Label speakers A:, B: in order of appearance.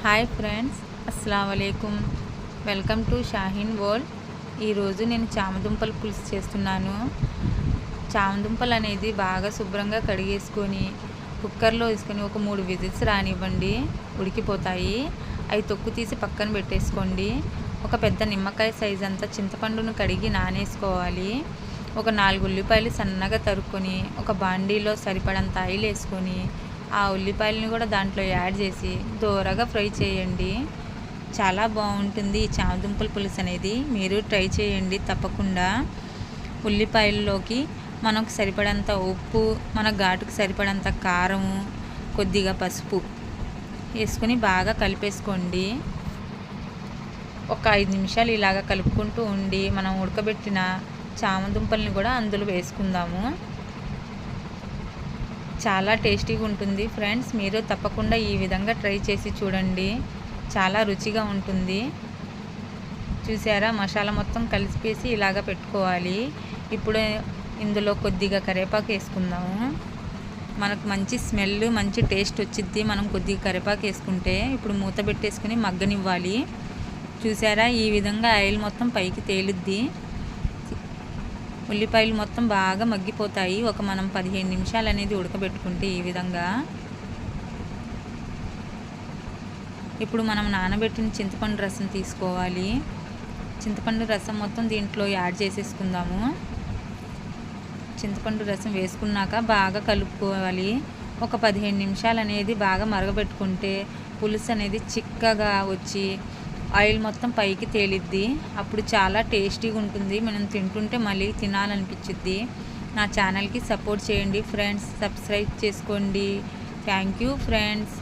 A: Hi friends, అస్సలాము అలైకుమ్. Welcome to Shaheen world. ఈరోజు నేను చామదుంపల పులుసు చేస్తున్నాను. చామదుంపలు అనేది బాగా శుభ్రంగా కడిగేసుకొని కుక్కర్లో వేసుకొని ఒక 3 విజిల్స్ రానివ్వండి, ఉడికిపోతాయి. అవి తొక్కు తీసి పక్కన పెట్టేసుకోండి. ఒక పెద్ద నిమ్మకాయ సైజ్ అంతా చింతపండును కడిగి నానేసుకోవాలి. ఒక 4 ఉల్లిపాయలు సన్నగా తరుక్కొని ఒక బాండీలో సరిపడంత ఆయిల్ వేసుకొని ఆ ఉల్లిపాయలను కూడా దాంట్లో యాడ్ చేసి దోరగా ఫ్రై చేయండి. చాలా బాగుంటుంది ఈ చామదుంపల పులుసు అనేది. మీరు ట్రై చేయండి తప్పకుండా. ఉల్లిపాయల్లోకి మనకు సరిపడంత ఉప్పు, మన ఘాటుకు సరిపడంత కారము, కొద్దిగా పసుపు వేసుకొని బాగా కలిపేసుకోండి. ఒక 5 నిమిషాలు ఇలాగ కలుపుకుంటూ ఉండి మనం ఉడకబెట్టిన చామదుంపల్ని కూడా అందులో వేసుకుందాము. చాలా టేస్టీగా ఉంటుంది ఫ్రెండ్స్. మీరు తప్పకుండా ఈ విధంగా ట్రై చేసి చూడండి. చాలా రుచిగా ఉంటుంది. చూసారా, మసాలా మొత్తం కలిసిపేసి ఇలాగ పెట్టుకోవాలి. ఇప్పుడు ఇందులో కొద్దిగా కరివేపాకు వేసుకుందాము. మనకు మంచి స్మెల్, మంచి టేస్ట్ వచ్చిద్ది మనం కొద్దిగా కరివేపాకు వేసుకుంటే. ఇప్పుడు మూత పెట్టేసుకుని మగ్గనివ్వాలి. చూసారా, ఈ విధంగా ఆయిల్ మొత్తం పైకి తేలుద్ది. ఉల్లిపాయలు మొత్తం బాగా మగ్గిపోతాయి. మనం 15 నిమిషాలు అనేది ఉడకబెట్టుకుంటే ఈ విధంగా. ఇప్పుడు మనం నానబెట్టిన చింతపండు రసం తీసుకోవాలి. చింతపండు రసం మొత్తం దీంట్లో యాడ్ చేసేసుకుందాము. చింతపండు రసం వేసుకున్నాక బాగా కలుపుకోవాలి. ఒక 15 నిమిషాలు అనేది బాగా మరగబెట్టుకుంటే పులుసు అనేది చిక్కగా వచ్చి ఆయిల్ మొత్తం పైకి తేలిద్ది. అప్పుడు చాలా టేస్టీగా ఉంటుంది. మనం తింటుంటే మళ్ళీ తినాలనిపించిద్ది. నా ఛానల్కి సపోర్ట్ చేయండి ఫ్రెండ్స్. సబ్స్క్రైబ్ చేసుకోండి. Thank you friends.